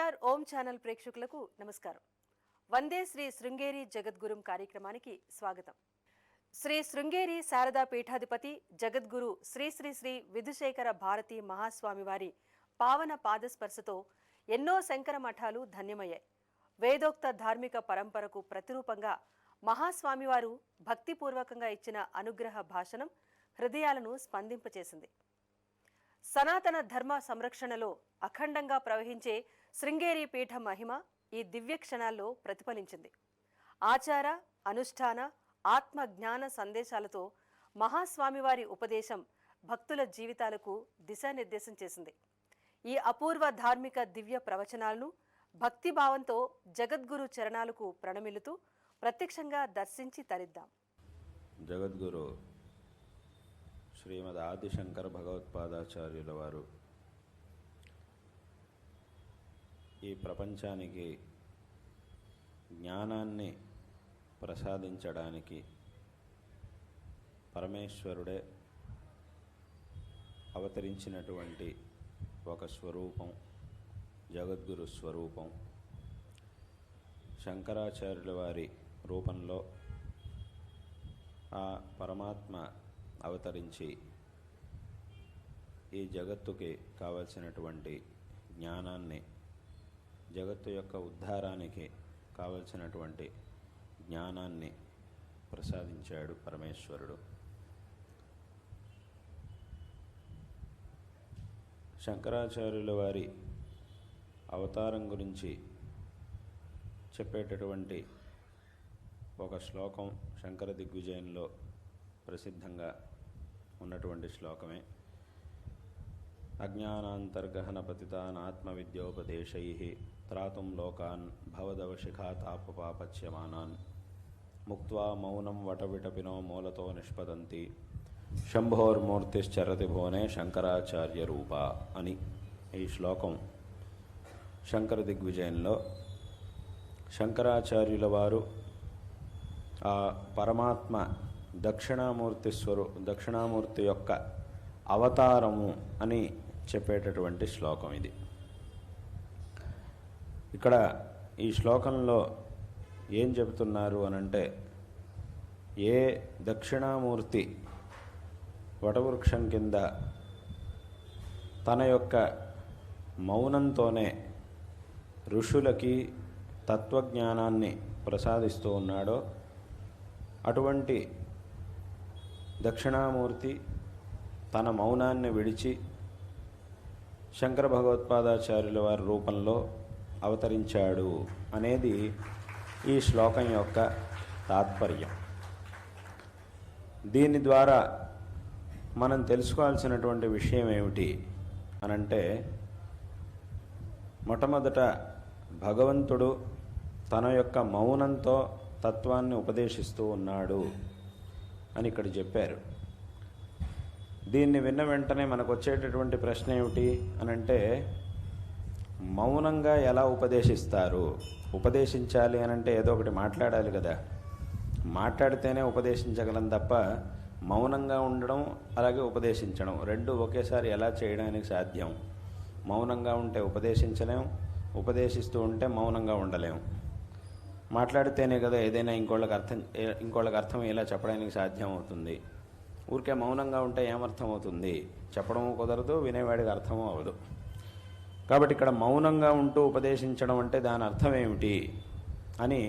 KR ఓం channel ప్రేక్షకులకు నమస్కారం. వందే శ్రీ శృంగేరి జగద్గురు కార్యక్రమానికి స్వాగతం. శ్రీ శృంగేరి శారదా పీఠాధిపతి జగద్గురు శ్రీ శ్రీ శ్రీ విధుశేఖర భారతి మహాస్వామి వారి పావన పాదస్పర్శతో ఎన్నో శంకర మఠాలు ధన్యమయ్యాయి. వేదోక్త ధార్మిక పరంపరకు ప్రతిరూపంగా మహాస్వామివారు భక్తిపూర్వకంగా ఇచ్చిన అనుగ్రహ భాషణం హృదయాలను స్పందింపచేసింది. సనాతన ధర్మ సంరక్షణలో అఖండంగా ప్రవహించే శృంగేరి పీఠ మహిమ ఈ దివ్య క్షణాల్లో ప్రతిఫలించింది. ఆచార అనుష్ఠాన ఆత్మ జ్ఞాన సందేశాలతో మహాస్వామివారి ఉపదేశం భక్తుల జీవితాలకు దిశానిర్దేశం చేసింది. ఈ అపూర్వ ధార్మిక దివ్య ప్రవచనాలను భక్తిభావంతో జగద్గురు చరణాలకు ప్రణమిలుతూ ప్రత్యక్షంగా దర్శించి తరిద్దాం. జగద్గురు శ్రీమద్ ఆదిశంకర భగవత్పాదాచార్యుల వారు ఈ ప్రపంచానికి జ్ఞానాన్ని ప్రసాదించడానికి పరమేశ్వరుడే అవతరించినటువంటి ఒక స్వరూపం, జగద్గురు స్వరూపం. శంకరాచార్యుల వారి రూపంలో ఆ పరమాత్మ అవతరించి ఈ జగత్తుకి కావలసినటువంటి జ్ఞానాన్ని, జగత్తు యొక్క ఉద్ధారానికి కావలసినటువంటి జ్ఞానాన్ని ప్రసాదించాడు పరమేశ్వరుడు. శంకరాచార్యుల వారి అవతారం గురించి చెప్పేటటువంటి ఒక శ్లోకం శంకర దిగ్విజయంలో ప్రసిద్ధంగా ఉన్నటువంటి శ్లోకమే. అజ్ఞానాంతర్గహన పతితాన్ ఆత్మవిద్యోపదేశైః త్రాతుం లోకాన్ భవదవశిఖాతాపపాపచ్యమానాన్ ముక్త్వా మౌనం వటవిటపినో మూలతో నిష్పదంతి శంభోర్మూర్తిశ్చరతి భువనే శంకరాచార్య రూప అని ఈ శ్లోకం శంకర దిగ్విజయంలో శంకరాచార్యుల వారు ఆ పరమాత్మ దక్షిణామూర్తి యొక్క అవతారము అని చెప్పేటటువంటి శ్లోకం ఇది. ఇక్కడ ఈ శ్లోకంలో ఏం చెబుతున్నారు అనంటే, ఏ దక్షిణామూర్తి వటవృక్షం కింద తన యొక్క మౌనంతోనే ఋషులకి తత్వజ్ఞానాన్ని ప్రసాదిస్తూ ఉన్నాడో అటువంటి దక్షిణామూర్తి తన మౌనాన్ని విడిచి శంకర భగవత్పాదాచార్యుల వారి రూపంలో అవతరించాడు అనేది ఈ శ్లోకం యొక్క తాత్పర్యం. దీని ద్వారా మనం తెలుసుకోవాల్సినటువంటి విషయం ఏమిటి అనంటే, మొట్టమొదట భగవంతుడు తన యొక్క మౌనంతో తత్వాన్ని ఉపదేశిస్తూ ఉన్నాడు అని ఇక్కడ చెప్పారు. దీన్ని విన్న వెంటనే మనకు వచ్చేటటువంటి ప్రశ్న ఏమిటి అనంటే, మౌనంగా ఎలా ఉపదేశిస్తారు? ఉపదేశించాలి అనంటే ఏదో ఒకటి మాట్లాడాలి కదా. మాట్లాడితేనే ఉపదేశించగలం తప్ప మౌనంగా ఉండడం అలాగే ఉపదేశించడం రెండు ఒకేసారి ఎలా చేయడానికి సాధ్యం? మౌనంగా ఉంటే ఉపదేశించలేం, ఉపదేశిస్తూ ఉంటే మౌనంగా ఉండలేం. మాట్లాడితేనే కదా ఏదైనా ఇంకోళ్ళకి అర్థం ఎలా చెప్పడానికి సాధ్యం అవుతుంది. ఊరికే మౌనంగా ఉంటే ఏమర్థం అవుతుంది? చెప్పడం కుదరదు, వినేవాడికి అర్థమూ అవ్వదు. కాబట్టి ఇక్కడ మౌనంగా ఉంటూ ఉపదేశించడం అంటే దాని అర్థం ఏమిటి అని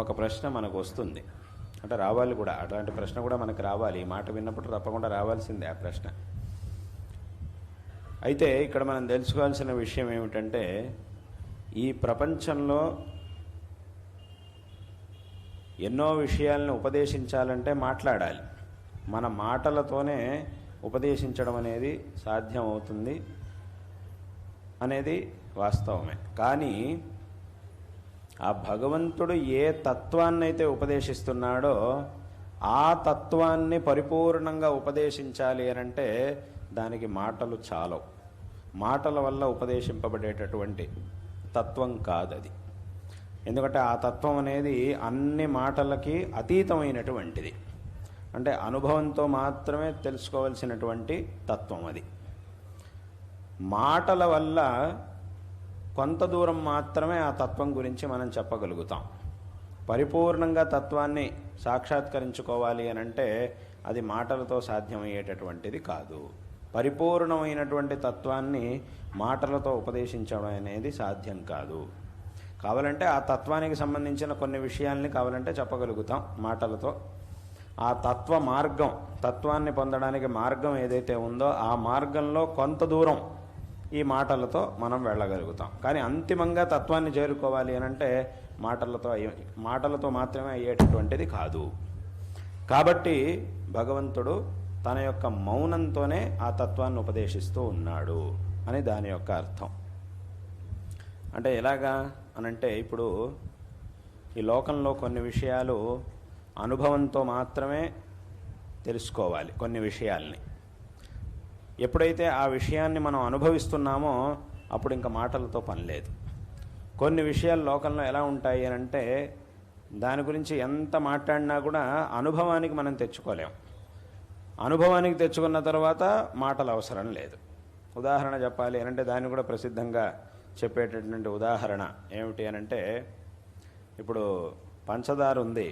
ఒక ప్రశ్న మనకు వస్తుంది. అంటే రావాలి కూడా, అట్లాంటి ప్రశ్న కూడా మనకు రావాలి. ఈ మాట విన్నప్పుడు తప్పకుండా రావాల్సిందే ఆ ప్రశ్న. అయితే ఇక్కడ మనం తెలుసుకోవాల్సిన విషయం ఏమిటంటే, ఈ ప్రపంచంలో ఎన్నో విషయాలను ఉపదేశించాలంటే మాట్లాడాలి. మన మాటలతోనే ఉపదేశించడం అనేది సాధ్యం అవుతుంది అనేది వాస్తవమే. కానీ ఆ భగవంతుడు ఏ తత్వాన్నైతే ఉపదేశిస్తున్నాడో ఆ తత్వాన్ని పరిపూర్ణంగా ఉపదేశించాలి అనంటే దానికి మాటలు చాలవు. మాటల వల్ల ఉపదేశింపబడేటటువంటి తత్వం కాదది. ఎందుకంటే ఆ తత్వం అనేది అన్ని మాటలకి అతీతమైనటువంటిది. అంటే అనుభవంతో మాత్రమే తెలుసుకోవాల్సినటువంటి తత్వం అది. మాటల వల్ల కొంత దూరం మాత్రమే ఆ తత్వం గురించి మనం చెప్పగలుగుతాం. పరిపూర్ణంగా తత్వాన్ని సాక్షాత్కరించుకోవాలి అని అంటే అది మాటలతో సాధ్యమయ్యేటటువంటిది కాదు. పరిపూర్ణమైనటువంటి తత్వాన్ని మాటలతో ఉపదేశించడం అనేది సాధ్యం కాదు. కావాలంటే ఆ తత్వానికి సంబంధించిన కొన్ని విషయాల్ని కావాలంటే చెప్పగలుగుతాం మాటలతో. ఆ తత్వ మార్గం, తత్వాన్ని పొందడానికి మార్గం ఏదైతే ఉందో ఆ మార్గంలో కొంత దూరం ఈ మాటలతో మనం వెళ్ళగలుగుతాం. కానీ అంతిమంగా తత్వాన్ని చేరుకోవాలి అని అంటే మాటలతో మాత్రమే అయ్యేటటువంటిది కాదు. కాబట్టి భగవంతుడు తన యొక్క మౌనంతోనే ఆ తత్వాన్ని ఉపదేశిస్తూ ఉన్నాడు అని దాని యొక్క అర్థం. అంటే ఎలాగా అనంటే, ఇప్పుడు ఈ లోకంలో కొన్ని విషయాలు అనుభవంతో మాత్రమే తెలుసుకోవాలి. కొన్ని విషయాల్ని ఎప్పుడైతే ఆ విషయాన్ని మనం అనుభవిస్తున్నామో అప్పుడు ఇంకా మాటలతో పని లేదు. కొన్ని విషయాలు లోకంలో ఎలా ఉంటాయి అని అంటే, దాని గురించి ఎంత మాట్లాడినా కూడా అనుభవానికి మనం తెచ్చుకోలేం. అనుభవానికి తెచ్చుకున్న తర్వాత మాటలు అవసరం లేదు. ఉదాహరణ చెప్పాలి అనంటే దాన్ని కూడా ప్రసిద్ధంగా చెప్పేటటువంటి ఉదాహరణ ఏమిటి అనంటే, ఇప్పుడు పంచదార ఉంది,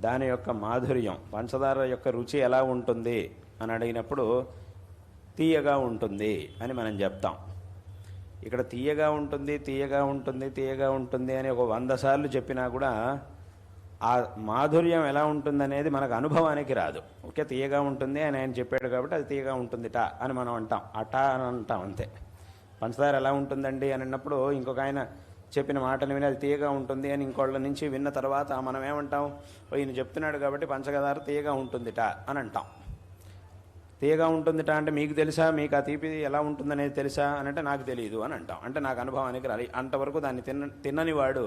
దాని యొక్క మాధుర్యం, పంచదార యొక్క రుచి ఎలా ఉంటుంది అని అడిగినప్పుడు తీయగా ఉంటుంది అని మనం చెప్తాం. ఇక్కడ తీయగా ఉంటుంది తీయగా ఉంటుంది తీయగా ఉంటుంది అని ఒక 100 సార్లు చెప్పినా కూడా ఆ మాధుర్యం ఎలా ఉంటుందనేది మనకు అనుభవానికి రాదు. ఓకే, తీయగా ఉంటుంది అని ఆయన చెప్పాడు కాబట్టి అది తీయగా ఉంటుంది టా అని మనం అంటాం. ఆ టా అని అంటాం అంతే. పంచదార ఎలా ఉంటుందండి అని అన్నప్పుడు ఇంకొక ఆయన చెప్పిన మాటలు విని అది తీయగా ఉంటుంది అని ఇంకోళ్ళ నుంచి విన్న తర్వాత మనం ఏమంటాం, ఈయన చెప్తున్నాడు కాబట్టి పంచదార తీయగా ఉంటుందిట అని అంటాం. తీయగా ఉంటుందిట అంటే మీకు తెలుసా, మీకు ఆ తీపి ఎలా ఉంటుందనేది తెలుసా అని అంటే నాకు తెలియదు అని అంటాం. అంటే నాకు అనుభవానికి రాలి. అంతవరకు దాన్ని తిన్నని వాడు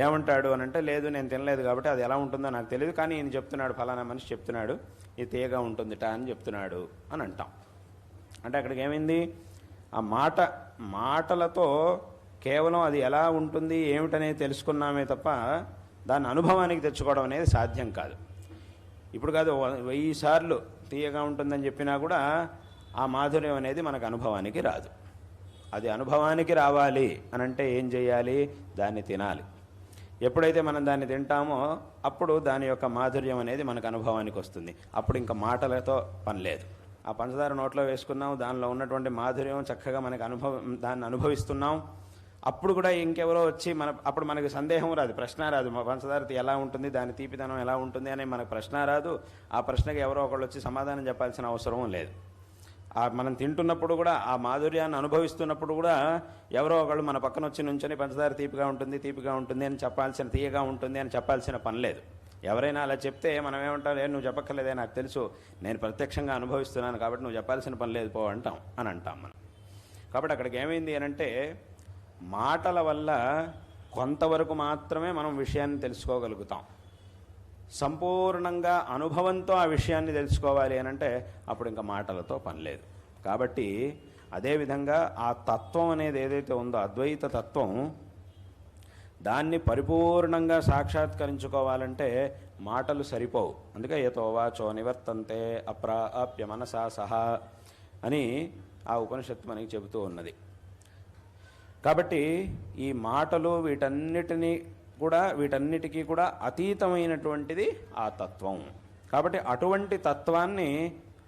ఏమంటాడు అని అంటే, లేదు నేను తినలేదు కాబట్టి అది ఎలా ఉంటుందో నాకు తెలియదు, కానీ ఈయన చెప్తున్నాడు, ఫలానా మనిషి చెప్తున్నాడు ఇది తీయగా ఉంటుందిట అని చెప్తున్నాడు అని అంటాం. అంటే అక్కడికి ఏమైంది, ఆ మాటలతో కేవలం అది ఎలా ఉంటుంది ఏమిటనేది తెలుసుకున్నామే తప్ప దాన్ని అనుభవానికి తెచ్చుకోవడం అనేది సాధ్యం కాదు. ఇప్పుడు కాదు, 1000 సార్లు తీయగా ఉంటుందని చెప్పినా కూడా ఆ మాధుర్యం అనేది మనకు అనుభవానికి రాదు. అది అనుభవానికి రావాలి అని అంటే ఏం చేయాలి, దాన్ని తినాలి. ఎప్పుడైతే మనం దాన్ని తింటామో అప్పుడు దాని యొక్క మాధుర్యం అనేది మనకు అనుభవానికి వస్తుంది. అప్పుడు ఇంకా మాటలతో పని లేదు. ఆ పంచదార నోట్లో వేసుకున్నాం, దానిలో ఉన్నటువంటి మాధుర్యం చక్కగా మనకు దాన్ని అనుభవిస్తున్నాం. అప్పుడు కూడా ఇంకెవరో వచ్చి అప్పుడు మనకి సందేహం రాదు, ప్రశ్న రాదు, మా పంచదార ఎలా ఉంటుంది, దాని తీపిదనం ఎలా ఉంటుంది అనే మనకు ప్రశ్న రాదు. ఆ ప్రశ్నకి ఎవరో ఒకళ్ళు వచ్చి సమాధానం చెప్పాల్సిన అవసరం లేదు. మనం తింటున్నప్పుడు కూడా ఆ మాధుర్యాన్ని అనుభవిస్తున్నప్పుడు కూడా ఎవరో ఒకళ్ళు మన పక్కన వచ్చి నుంచొని పంచదార తీపిగా ఉంటుంది అని చెప్పాల్సిన, తీయగా ఉంటుంది అని చెప్పాల్సిన పని లేదు. ఎవరైనా అలా చెప్తే మనం ఏమంటాం, నువ్వు చెప్పక్కర్లేదే, నాకు తెలుసు, నేను ప్రత్యక్షంగా అనుభవిస్తున్నాను కాబట్టి నువ్వు చెప్పాల్సిన పని లేదు పో అంటాం మనం. కాబట్టి అక్కడికి ఏమైంది అని అంటే, మాటల వల్ల కొంతవరకు మాత్రమే మనం విషయాన్ని తెలుసుకోగలుగుతాం. సంపూర్ణంగా అనుభవంతో ఆ విషయాన్ని తెలుసుకోవాలి అని అంటే అప్పుడు ఇంకా మాటలతో పని లేదు. కాబట్టి అదేవిధంగా ఆ తత్వం అనేది ఏదైతే ఉందో, అద్వైత తత్వం, దాన్ని పరిపూర్ణంగా సాక్షాత్కరించుకోవాలంటే మాటలు సరిపోవు. అందుకే యతో వాచో నివర్తంతే అప్రాప్య మనసా సహా అని ఆ ఉపనిషత్తు మనకి చెబుతూ ఉన్నది. కాబట్టి ఈ మాటలు వీటన్నిటికీ కూడా అతీతమైనటువంటిది ఆ తత్వం. కాబట్టి అటువంటి తత్వాన్ని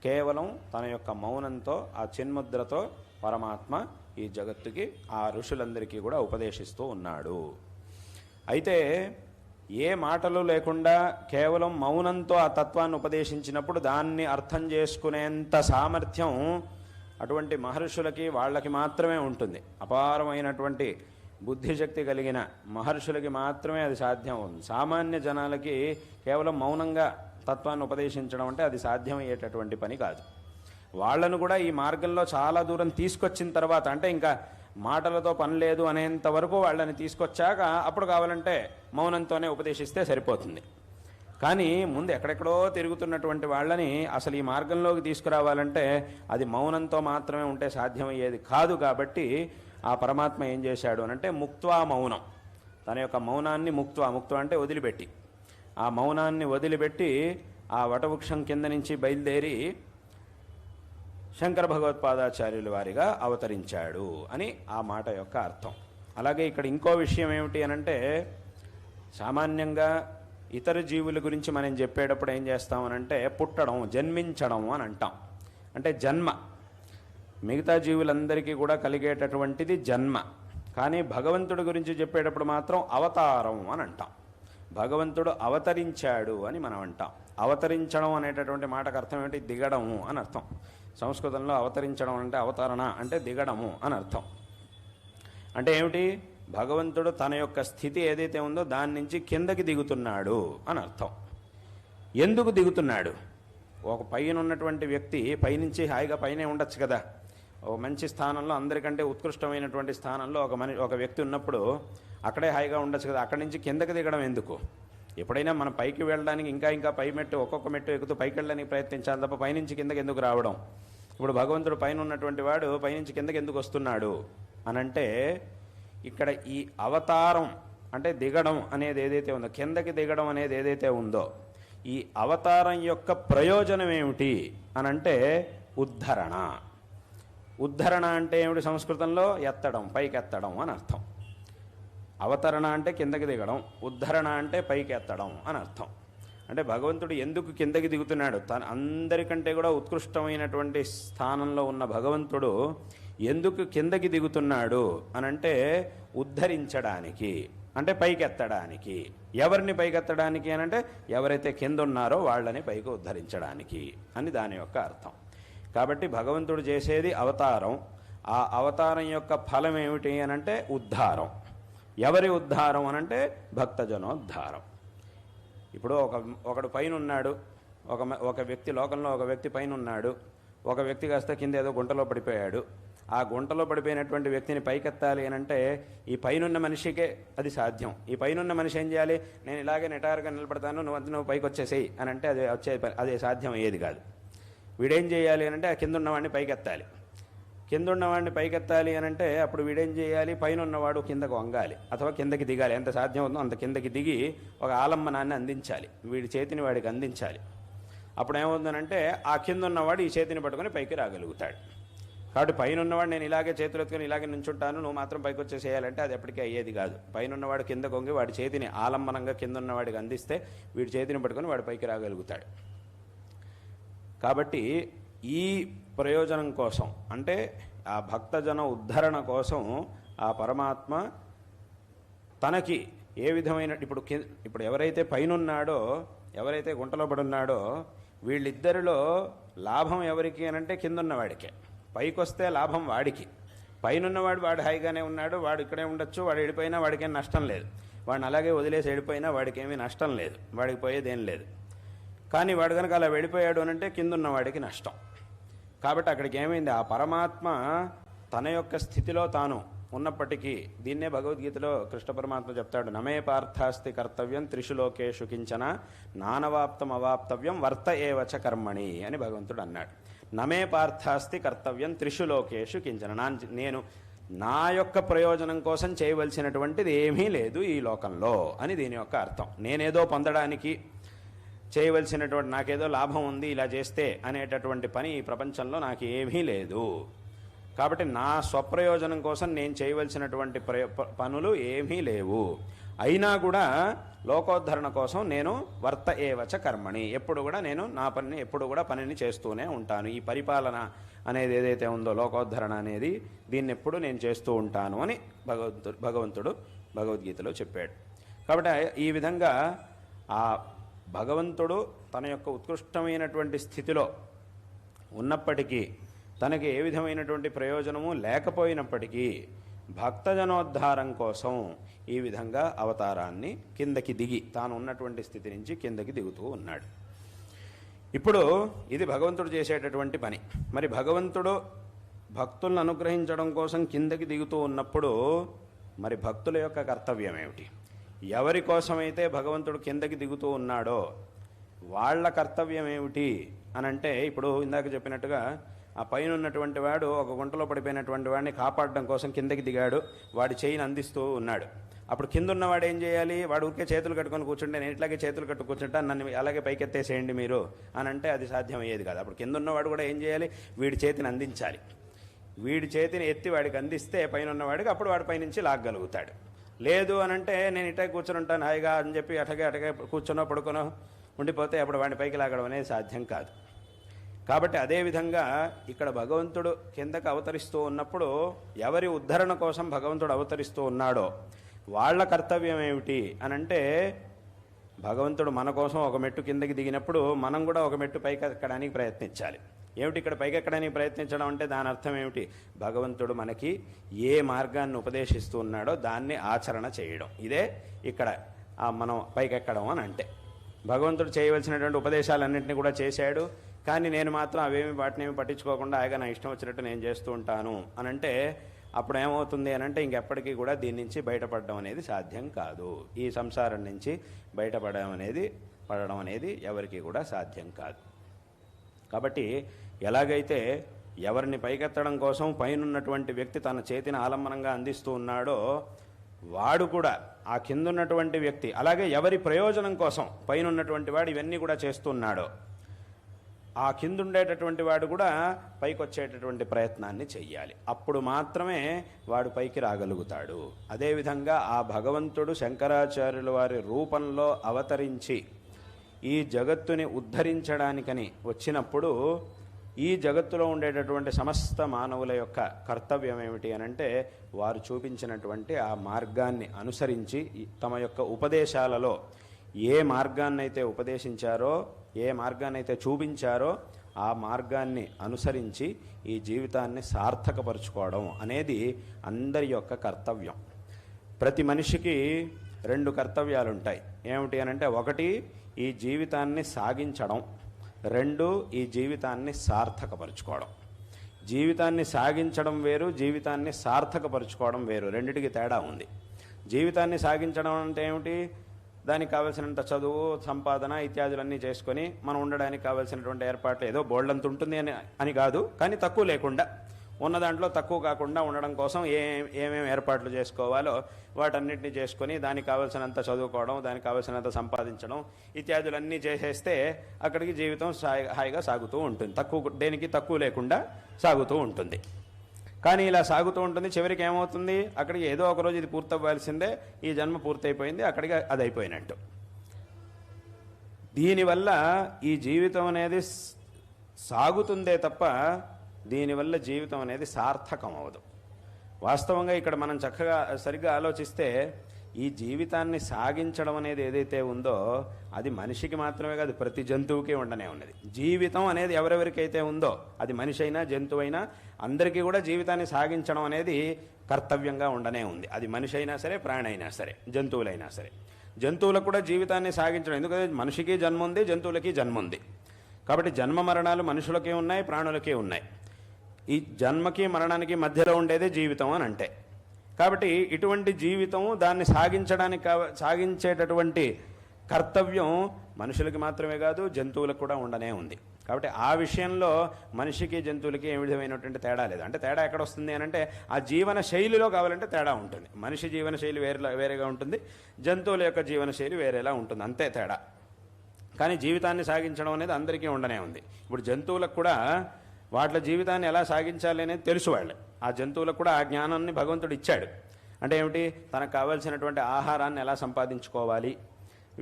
కేవలం తన యొక్క మౌనంతో, ఆ చిన్ముద్రతో పరమాత్మ ఈ జగత్తుకి, ఆ ఋషులందరికీ కూడా ఉపదేశిస్తూ ఉన్నాడు. అయితే ఏ మాటలు లేకుండా కేవలం మౌనంతో ఆ తత్వాన్ని ఉపదేశించినప్పుడు దాన్ని అర్థం చేసుకునేంత సామర్థ్యం అటువంటి మహర్షులకి, వాళ్ళకి మాత్రమే ఉంటుంది. అపారమైనటువంటి బుద్ధిశక్తి కలిగిన మహర్షులకి మాత్రమే అది సాధ్యం అవుతుంది. సామాన్య జనాలకి కేవలం మౌనంగా తత్వాన్ని ఉపదేశించడం అంటే అది సాధ్యమయ్యేటటువంటి పని కాదు. వాళ్ళను కూడా ఈ మార్గంలో చాలా దూరం తీసుకొచ్చిన తర్వాత, అంటే ఇంకా మాటలతో పని లేదు అనేంత వరకు వాళ్ళని తీసుకొచ్చాక అప్పుడు కావాలంటే మౌనంతోనే ఉపదేశిస్తే సరిపోతుంది. కానీ ముందు ఎక్కడెక్కడో తిరుగుతున్నటువంటి వాళ్ళని అసలు ఈ మార్గంలోకి తీసుకురావాలంటే అది మౌనంతో మాత్రమే ఉంటే సాధ్యమయ్యేది కాదు. కాబట్టి ఆ పరమాత్మ ఏం చేశాడు అనంటే ముక్త్వా మౌనం, తన యొక్క మౌనాన్ని ముక్త్వా అంటే వదిలిపెట్టి, ఆ మౌనాన్ని వదిలిపెట్టి ఆ వటవృక్షం కింద నుంచి బయలుదేరి శంకర భగవత్పాదాచార్యుల వారిగా అవతరించాడు అని ఆ మాట యొక్క అర్థం. అలాగే ఇక్కడ ఇంకో విషయం ఏమిటి అనంటే, సామాన్యంగా ఇతర జీవుల గురించి మనం చెప్పేటప్పుడు ఏం చేస్తామనంటే పుట్టడం, జన్మించడం అని అంటాం. అంటే జన్మ మిగతా జీవులందరికీ కూడా కలిగేటటువంటిది జన్మ. కానీ భగవంతుడి గురించి చెప్పేటప్పుడు మాత్రం అవతారం అని అంటాం. భగవంతుడు అవతరించాడు అని మనం అంటాం. అవతరించడం అనేటటువంటి మాటకు అర్థం ఏంటి? దిగడము అని అర్థం. సంస్కృతంలో అవతరించడం అంటే అవతరణ అంటే దిగడము అని అర్థం. అంటే ఏమిటి? భగవంతుడు తన యొక్క స్థితి ఏదైతే ఉందో దాని నుంచి కిందకి దిగుతున్నాడు అని అర్థం. ఎందుకు దిగుతున్నాడు? ఒక పైన ఉన్నటువంటి వ్యక్తి పైనుంచి హాయిగా పైనే ఉండొచ్చు కదా. ఒక మంచి స్థానంలో, అందరికంటే ఉత్కృష్టమైనటువంటి స్థానంలో ఒక వ్యక్తి ఉన్నప్పుడు అక్కడే హాయిగా ఉండొచ్చు కదా. అక్కడి నుంచి కిందకి దిగడం ఎందుకు? ఎప్పుడైనా మనం పైకి వెళ్ళడానికి ఇంకా పై మెట్టు, ఒక్కొక్క మెట్టు ఎక్కుతూ పైకి వెళ్ళడానికి ప్రయత్నించాలి తప్ప పైనుంచి కిందకి ఎందుకు రావడం? ఇప్పుడు భగవంతుడు పైన ఉన్నటువంటి వాడు పైనుంచి కిందకి ఎందుకు వస్తున్నాడు అనంటే, ఇక్కడ ఈ అవతారం అంటే దిగడం అనేది ఏదైతే ఉందో, కిందకి దిగడం అనేది ఏదైతే ఉందో, ఈ అవతారం యొక్క ప్రయోజనం ఏమిటి అనంటే ఉద్ధరణ. ఉద్ధరణ అంటే ఏమిటి? సంస్కృతంలో ఎత్తడం, పైకి ఎత్తడం అని అర్థం. అవతరణ అంటే కిందకి దిగడం, ఉద్ధరణ అంటే పైకి ఎత్తడం అని అర్థం. అంటే భగవంతుడు ఎందుకు కిందకి దిగుతున్నాడు? తన అందరికంటే కూడా ఉత్కృష్టమైనటువంటి స్థానంలో ఉన్న భగవంతుడు ఎందుకు కిందకి దిగుతున్నాడు అనంటే ఉద్ధరించడానికి, అంటే పైకెత్తడానికి. ఎవరిని పైకెత్తడానికి అనంటే ఎవరైతే కింద ఉన్నారో వాళ్ళని పైకి ఉద్ధరించడానికి అని దాని యొక్క అర్థం. కాబట్టి భగవంతుడు చేసేది అవతారం. ఆ అవతారం యొక్క ఫలం ఏమిటి అనంటే ఉద్ధారం. ఎవరి ఉద్ధారం అనంటే భక్తజనోద్ధారం. ఇప్పుడు ఒకడు పైన ఉన్నాడు, ఒక వ్యక్తి, లోకంలో ఒక వ్యక్తి పైన ఉన్నాడు, ఒక వ్యక్తి కాస్త కింద ఏదో గుంటలో పడిపోయాడు. ఆ గుంటలో పడిపోయినటువంటి వ్యక్తిని పైకెత్తాలి అనంటే ఈ పైనున్న మనిషికే అది సాధ్యం. ఈ పైనున్న మనిషి ఏం చేయాలి? నేను ఇలాగే నిటారుగా నిలబడతాను, నువ్వు పైకి వచ్చేసేయి అని అంటే అదే సాధ్యం అయ్యేది కాదు. వీడేం చేయాలి అనంటే ఆ కింద ఉన్నవాడిని పైకెత్తాలి. కింద ఉన్నవాడిని పైకెత్తాలి అనంటే అప్పుడు వీడేం చేయాలి? పైన ఉన్నవాడు కిందకు వంగాలి అథవా కిందకి దిగాలి. ఎంత సాధ్యం అవుతుందో అంత కిందకి దిగి ఒక ఆలంబనాన్ని అందించాలి, వీడి చేతిని వాడికి అందించాలి. అప్పుడు ఏమవుతుందనంటే ఆ కింద ఉన్నవాడు ఈ చేతిని పట్టుకొని పైకి రాగలుగుతాడు. కాబట్టి పైన ఉన్నవాడు నేను ఇలాగే చేతులు ఎత్తుకొని ఇలాగే నుంచుంటాను, నువ్వు మాత్రం పైకి వచ్చేసేయాలంటే అది ఎప్పటికీ అయ్యేది కాదు. పైన ఉన్నవాడు కింద కొంగి వాడి చేతిని ఆలంబనంగా కింద ఉన్నవాడికి అందిస్తే వీడి చేతిని పట్టుకొని వాడు పైకి రాగలుగుతాడు. కాబట్టి ఈ ప్రయోజనం కోసం, అంటే ఆ భక్తజన ఉద్ధరణ కోసం ఆ పరమాత్మ తనకి ఏ విధమైన, ఇప్పుడు ఎవరైతే పైనున్నాడో, ఎవరైతే గుంటలో పడున్నాడో, వీళ్ళిద్దరిలో లాభం ఎవరికి అనంటే కిందున్నవాడికే. పైకి వస్తే లాభం వాడికి. పైనున్నవాడు వాడు హాయిగానే ఉన్నాడు, వాడు ఇక్కడే ఉండొచ్చు, వాడు వెళ్ళిపోయినా వాడికేం నష్టం లేదు. వాడిని అలాగే వదిలేసి వెళ్ళిపోయినా వాడికి ఏమీ నష్టం లేదు, వాడికి పోయేదేం లేదు. కానీ వాడు కనుక అలా వెళ్ళిపోయాడు అనంటే కిందున్నవాడికి నష్టం. కాబట్టి అక్కడికి ఏమైంది? ఆ పరమాత్మ తన యొక్క స్థితిలో తాను ఉన్నప్పటికీ, దీన్నే భగవద్గీతలో కృష్ణ పరమాత్మ చెప్తాడు, నమే పార్థాస్తి కర్తవ్యం త్రిషు లోకేషు కించన నానవాప్తం అవాప్తవ్యం వర్త ఏవచ కర్మణి అని భగవంతుడు అన్నాడు. నమే పార్థాస్తి కర్తవ్యం త్రిషు లోకేషు కించన. నేను నా యొక్క ప్రయోజనం కోసం చేయవలసినటువంటిది ఏమీ లేదు ఈ లోకంలో అని దీని యొక్క అర్థం. నేనేదో పొందడానికి చేయవలసినటువంటి, నాకేదో లాభం ఉంది ఇలా చేస్తే అనేటటువంటి పని ఈ ప్రపంచంలో నాకు ఏమీ లేదు. కాబట్టి నా స్వప్రయోజనం కోసం నేను చేయవలసినటువంటి పనులు ఏమీ లేవు. అయినా కూడా లోకోద్ధరణ కోసం నేను వర్త ఏవచ కర్మణి, ఎప్పుడు కూడా నేను నా పనిని ఎప్పుడు కూడా పనిని చేస్తూనే ఉంటాను. ఈ పరిపాలన అనేది ఏదైతే ఉందో లోకోద్ధరణ అనేది, దీన్ని ఎప్పుడు నేను చేస్తూ ఉంటాను అని భగవంతుడు భగవద్గీతలో చెప్పాడు. కాబట్టి ఈ విధంగా ఆ భగవంతుడు తన యొక్క ఉత్కృష్టమైనటువంటి స్థితిలో ఉన్నప్పటికీ, తనకి ఏ విధమైనటువంటి ప్రయోజనము లేకపోయినప్పటికీ భక్తజనోద్ధారం కోసం ఈ విధంగా అవతారాన్ని కిందకి దిగి, తాను ఉన్నటువంటి స్థితి నుంచి కిందకి దిగుతూ ఉన్నాడు. ఇప్పుడు ఇది భగవంతుడు చేసేటటువంటి పని. మరి భగవంతుడు భక్తులను అనుగ్రహించడం కోసం కిందకి దిగుతూ ఉన్నప్పుడు మరి భక్తుల యొక్క కర్తవ్యం ఏమిటి? ఎవరి కోసమైతే భగవంతుడు కిందకి దిగుతూ ఉన్నాడో వాళ్ళ కర్తవ్యం ఏమిటి అనంటే, ఇప్పుడు ఇందాక చెప్పినట్టుగా ఆ పైన ఉన్నటువంటి వాడు ఒక గుంటలో పడిపోయినటువంటి వాడిని కాపాడడం కోసం కిందకి దిగాడు, వాడి చేయిని అందిస్తూ ఉన్నాడు. అప్పుడు కింద ఉన్నవాడు ఏం చేయాలి? వాడు ఊరికే చేతులు కట్టుకొని కూర్చుంటే నేను ఇట్లాగే చేతులు కట్టు కూర్చుంటా, నన్ను అలాగే పైకెత్తేసేయండి మీరు అని అంటే అది సాధ్యమయ్యేది కాదు. అప్పుడు కింద ఉన్నవాడు కూడా ఏం చేయాలి? వీడి చేతిని అందించాలి. వీడి చేతిని ఎత్తి వాడికి అందిస్తే పైన ఉన్నవాడికి అప్పుడు వాడి పైనుంచి లాగగలుగుతాడు. లేదు అని అంటే నేను ఇటే కూర్చొని ఉంటాను హాయిగా అని చెప్పి అటగే కూర్చొనో పడుకొనో ఉండిపోతే అప్పుడు వాడిని పైకి లాగడం అనేది సాధ్యం కాదు. కాబట్టి అదేవిధంగా ఇక్కడ భగవంతుడు కిందకు అవతరిస్తూ ఉన్నప్పుడు ఎవరి ఉద్ధరణ కోసం భగవంతుడు అవతరిస్తూ ఉన్నాడో వాళ్ళ కర్తవ్యం ఏమిటి అని అంటే, భగవంతుడు మన కోసం ఒక మెట్టు కిందకి దిగినప్పుడు మనం కూడా ఒక మెట్టు పైకి ఎక్కడానికి ప్రయత్నించాలి. ఏమిటి ఇక్కడ పైకి ఎక్కడానికి ప్రయత్నించడం అంటే దాని అర్థం ఏమిటి? భగవంతుడు మనకి ఏ మార్గాన్ని ఉపదేశిస్తూ ఉన్నాడో దాన్ని ఆచరణ చేయడం. ఇదే ఇక్కడ మనం పైకెక్కడం అని అంటే. భగవంతుడు చేయవలసినటువంటి ఉపదేశాలన్నింటినీ కూడా చేశాడు, కానీ నేను మాత్రం వాటినేమి పట్టించుకోకుండా హాయిగా నా ఇష్టం వచ్చినట్టు నేను చేస్తూ ఉంటాను అని అంటే అప్పుడు ఏమవుతుంది అని అంటే ఇంకెప్పటికీ కూడా దీని నుంచి బయటపడడం అనేది సాధ్యం కాదు. ఈ సంసారం నుంచి బయటపడడం అనేది ఎవరికి కూడా సాధ్యం కాదు. కాబట్టి ఎలాగైతే ఎవరిని పైకెత్తడం కోసం పైనున్నటువంటి వ్యక్తి తన చేతిని ఆలంబనంగా అందిస్తూ ఉన్నాడో వాడు కూడా ఆ కిందున్నటువంటి వ్యక్తి అలాగే ఎవరి ప్రయోజనం కోసం పైనున్నటువంటి వాడు ఇవన్నీ కూడా చేస్తున్నాడో ఆ కిందుండేటటువంటి వాడు కూడా పైకి వచ్చేటటువంటి ప్రయత్నాన్ని చెయ్యాలి. అప్పుడు మాత్రమే వాడు పైకి రాగలుగుతాడు. అదేవిధంగా ఆ భగవంతుడు శంకరాచార్యుల వారి రూపంలో అవతరించి ఈ జగత్తుని ఉద్ధరించడానికని వచ్చినప్పుడు ఈ జగత్తులో ఉండేటటువంటి సమస్త మానవుల యొక్క కర్తవ్యం ఏమిటి అనంటే వారు చూపించినటువంటి ఆ మార్గాన్ని అనుసరించి తమ యొక్క ఉపదేశాలలో ఏ మార్గాన్నైతే ఉపదేశించారో ఏ మార్గాన్నైతే చూపించారో ఆ మార్గాన్ని అనుసరించి ఈ జీవితాన్ని సార్థకపరుచుకోవడం అనేది అందరి యొక్క కర్తవ్యం. ప్రతి మనిషికి 2 కర్తవ్యాలు ఉంటాయి. ఏమిటి అనంటే, ఒకటి ఈ జీవితాన్ని సాగించడం, 2 ఈ జీవితాన్ని సార్థకపరుచుకోవడం. జీవితాన్ని సాగించడం వేరు, జీవితాన్ని సార్థకపరుచుకోవడం వేరు. రెండిటికి తేడా ఉంది. జీవితాన్ని సాగించడం అంటే ఏమిటి? దానికి కావాల్సినంత చదువు, సంపాదన ఇత్యాదులన్నీ చేసుకొని మనం ఉండడానికి కావాల్సినటువంటి ఏర్పాట్లు ఏదో బోల్డంత ఉంటుంది అని కాదు, కానీ తక్కువ లేకుండా ఉన్న దాంట్లో తక్కువ కాకుండా ఉండడం కోసం ఏమేమి ఏర్పాట్లు చేసుకోవాలో వాటన్నిటిని చేసుకొని దానికి కావాల్సినంత చదువుకోవడం, దానికి కావాల్సినంత సంపాదించడం ఇత్యాదులన్నీ చేసేస్తే అక్కడికి జీవితం హాయిగా సాగుతూ ఉంటుంది. దేనికి తక్కువ లేకుండా సాగుతూ ఉంటుంది. కానీ ఇలా సాగుతూ ఉంటుంది. చివరికి ఏమవుతుంది? అక్కడికి ఏదో ఒకరోజు ఇది పూర్తవ్వాల్సిందే, ఈ జన్మ పూర్తయిపోయింది, అక్కడికి అది అయిపోయినట్టు. దీనివల్ల ఈ జీవితం అనేది సాగుతుందే తప్ప దీనివల్ల జీవితం అనేది సార్థకం అవ్వదు. వాస్తవంగా ఇక్కడ మనం చక్కగా సరిగ్గా ఆలోచిస్తే ఈ జీవితాన్ని సాగించడం అనేది ఏదైతే ఉందో అది మనిషికి మాత్రమే కాదు, ప్రతి జంతువుకి ఉండనే ఉన్నది. జీవితం అనేది ఎవరెవరికైతే ఉందో అది మనిషి అయినా జంతువు అయినా అందరికీ కూడా జీవితాన్ని సాగించడం అనేది కర్తవ్యంగా ఉండనే ఉంది. అది మనిషి అయినా సరే, ప్రాణి అయినా సరే, జంతువులైనా సరే. జంతువులకు కూడా జీవితాన్ని సాగించడం, ఎందుకంటే మనిషికి జన్మ ఉంది, జంతువులకి జన్మ ఉంది. కాబట్టి జన్మ మరణాలు మనుషులకే ఉన్నాయి, ప్రాణులకే ఉన్నాయి. ఈ జన్మకి మరణానికి మధ్యలో ఉండేదే జీవితం అని అంటే. కాబట్టి ఇటువంటి జీవితం దాన్ని సాగించేటటువంటి కర్తవ్యం మనుషులకి మాత్రమే కాదు, జంతువులకు కూడా ఉండనే ఉంది. కాబట్టి ఆ విషయంలో మనిషికి జంతువులకి ఏ విధమైనటువంటి తేడా లేదు. అంటే తేడా ఎక్కడ వస్తుంది అని అంటే ఆ జీవన శైలిలో కావాలంటే తేడా ఉంటుంది. మనిషి జీవన శైలి వేరేగా ఉంటుంది, జంతువుల యొక్క జీవన శైలి వేరేలా ఉంటుంది, అంతే తేడా. కానీ జీవితాన్ని సాగించడం అనేది అందరికీ ఉండనే ఉంది. ఇప్పుడు జంతువులకు కూడా వాటి జీవితాన్ని ఎలా సాగించాలి అనేది తెలుసు వాళ్ళే. ఆ జంతువులకు కూడా ఆ జ్ఞానాన్ని భగవంతుడు ఇచ్చాడు. అంటే ఏమిటి? తనకు కావాల్సినటువంటి ఆహారాన్ని ఎలా సంపాదించుకోవాలి,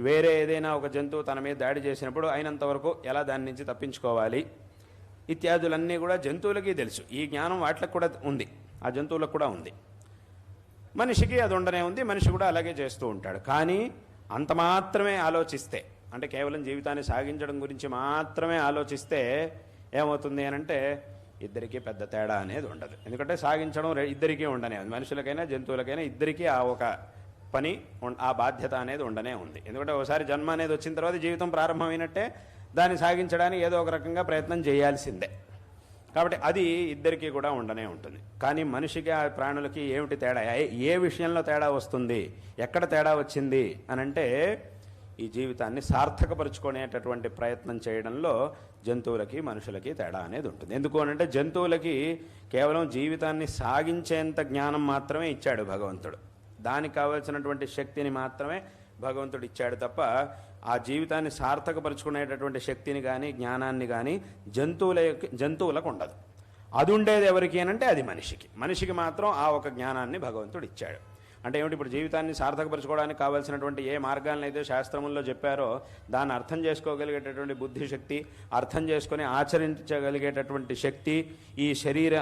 వేరే ఏదైనా ఒక జంతువు తన మీద దాడి చేసినప్పుడు అయినంతవరకు ఎలా దాని నుంచి తప్పించుకోవాలి ఇత్యాదులన్నీ కూడా జంతువులకి తెలుసు. ఈ జ్ఞానం వాటికి కూడా ఉంది, ఆ జంతువులకు కూడా ఉంది. మనిషికి అది ఉండనే ఉంది, మనిషి కూడా అలాగే చేస్తూ ఉంటాడు. కానీ అంత మాత్రమే ఆలోచిస్తే, అంటే కేవలం జీవితాన్ని సాగించడం గురించి మాత్రమే ఆలోచిస్తే ఏమవుతుంది అని అంటే ఇద్దరికీ పెద్ద తేడా అనేది ఉండదు. ఎందుకంటే సాగించడం ఇద్దరికీ ఉండనే ఉంది, మనుషులకైనా జంతువులకైనా ఇద్దరికీ ఆ ఒక పని, ఆ బాధ్యత అనేది ఉండనే ఉంది. ఎందుకంటే ఒకసారి జన్మ అనేది వచ్చిన తర్వాత జీవితం ప్రారంభమైనట్టే, దాన్ని సాగించడానికి ఏదో ఒక రకంగా ప్రయత్నం చేయాల్సిందే. కాబట్టి అది ఇద్దరికీ కూడా ఉండనే ఉంటుంది. కానీ మనిషికి, ఆ ప్రాణులకి ఏమిటి తేడా? ఏ విషయంలో తేడా వస్తుంది, ఎక్కడ తేడా వచ్చింది అనంటే ఈ జీవితాన్ని సార్థకపరుచుకునేటటువంటి ప్రయత్నం చేయడంలో జంతువులకి మనుషులకి తేడా అనేది ఉంటుంది. ఎందుకు అనంటే జంతువులకి కేవలం జీవితాన్ని సాగించేంత జ్ఞానం మాత్రమే ఇచ్చాడు భగవంతుడు. దానికి కావాల్సినటువంటి శక్తిని మాత్రమే భగవంతుడు ఇచ్చాడు తప్ప ఆ జీవితాన్ని సార్థకపరుచుకునేటటువంటి శక్తిని కానీ జ్ఞానాన్ని కానీ జంతువులకు ఉండదు. అది ఉండేది ఎవరికి అనంటే అది మనిషికి మాత్రం ఆ ఒక జ్ఞానాన్ని భగవంతుడు ఇచ్చాడు. అంటే ఏమిటి, ఇప్పుడు జీవితాన్ని సార్థకపరచుకోవడానికి కావాల్సినటువంటి ఏ మార్గాలను అయితే శాస్త్రముల్లో చెప్పారో దాన్ని అర్థం చేసుకోగలిగేటటువంటి బుద్ధిశక్తి, అర్థం చేసుకొని ఆచరించగలిగేటటువంటి శక్తి, ఈ శరీర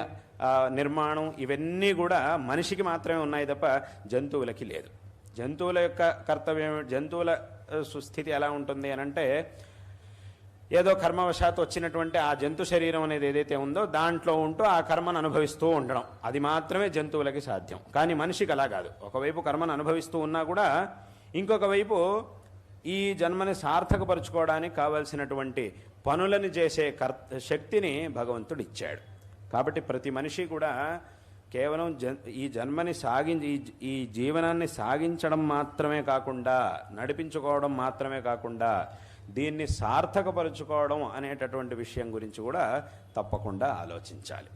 నిర్మాణం, ఇవన్నీ కూడా మనిషికి మాత్రమే ఉన్నాయి తప్ప జంతువులకి లేదు. జంతువుల యొక్క కర్తవ్యం, జంతువుల సుస్థితి ఎలా ఉంటుంది అనంటే ఏదో కర్మవశాత్తు వచ్చినటువంటి ఆ జంతు శరీరం అనేది ఏదైతే ఉందో దాంట్లో ఉంటూ ఆ కర్మను అనుభవిస్తూ ఉండడం, అది మాత్రమే జంతువులకి సాధ్యం. కానీ మనిషికి అలా కాదు. ఒకవైపు కర్మను అనుభవిస్తూ ఉన్నా కూడా ఇంకొక వైపు ఈ జన్మని సార్థకపరుచుకోవడానికి కావలసినటువంటి పనులను చేసే శక్తిని భగవంతుడు ఇచ్చాడు. కాబట్టి ప్రతి మనిషి కూడా కేవలం ఈ జన్మని ఈ జీవనాన్ని సాగించడం మాత్రమే కాకుండా, నడిపించుకోవడం మాత్రమే కాకుండా దీన్ని సార్థకపరుచుకోవడం అనేటటువంటి విషయం గురించి కూడా తప్పకుండా ఆలోచించాలి.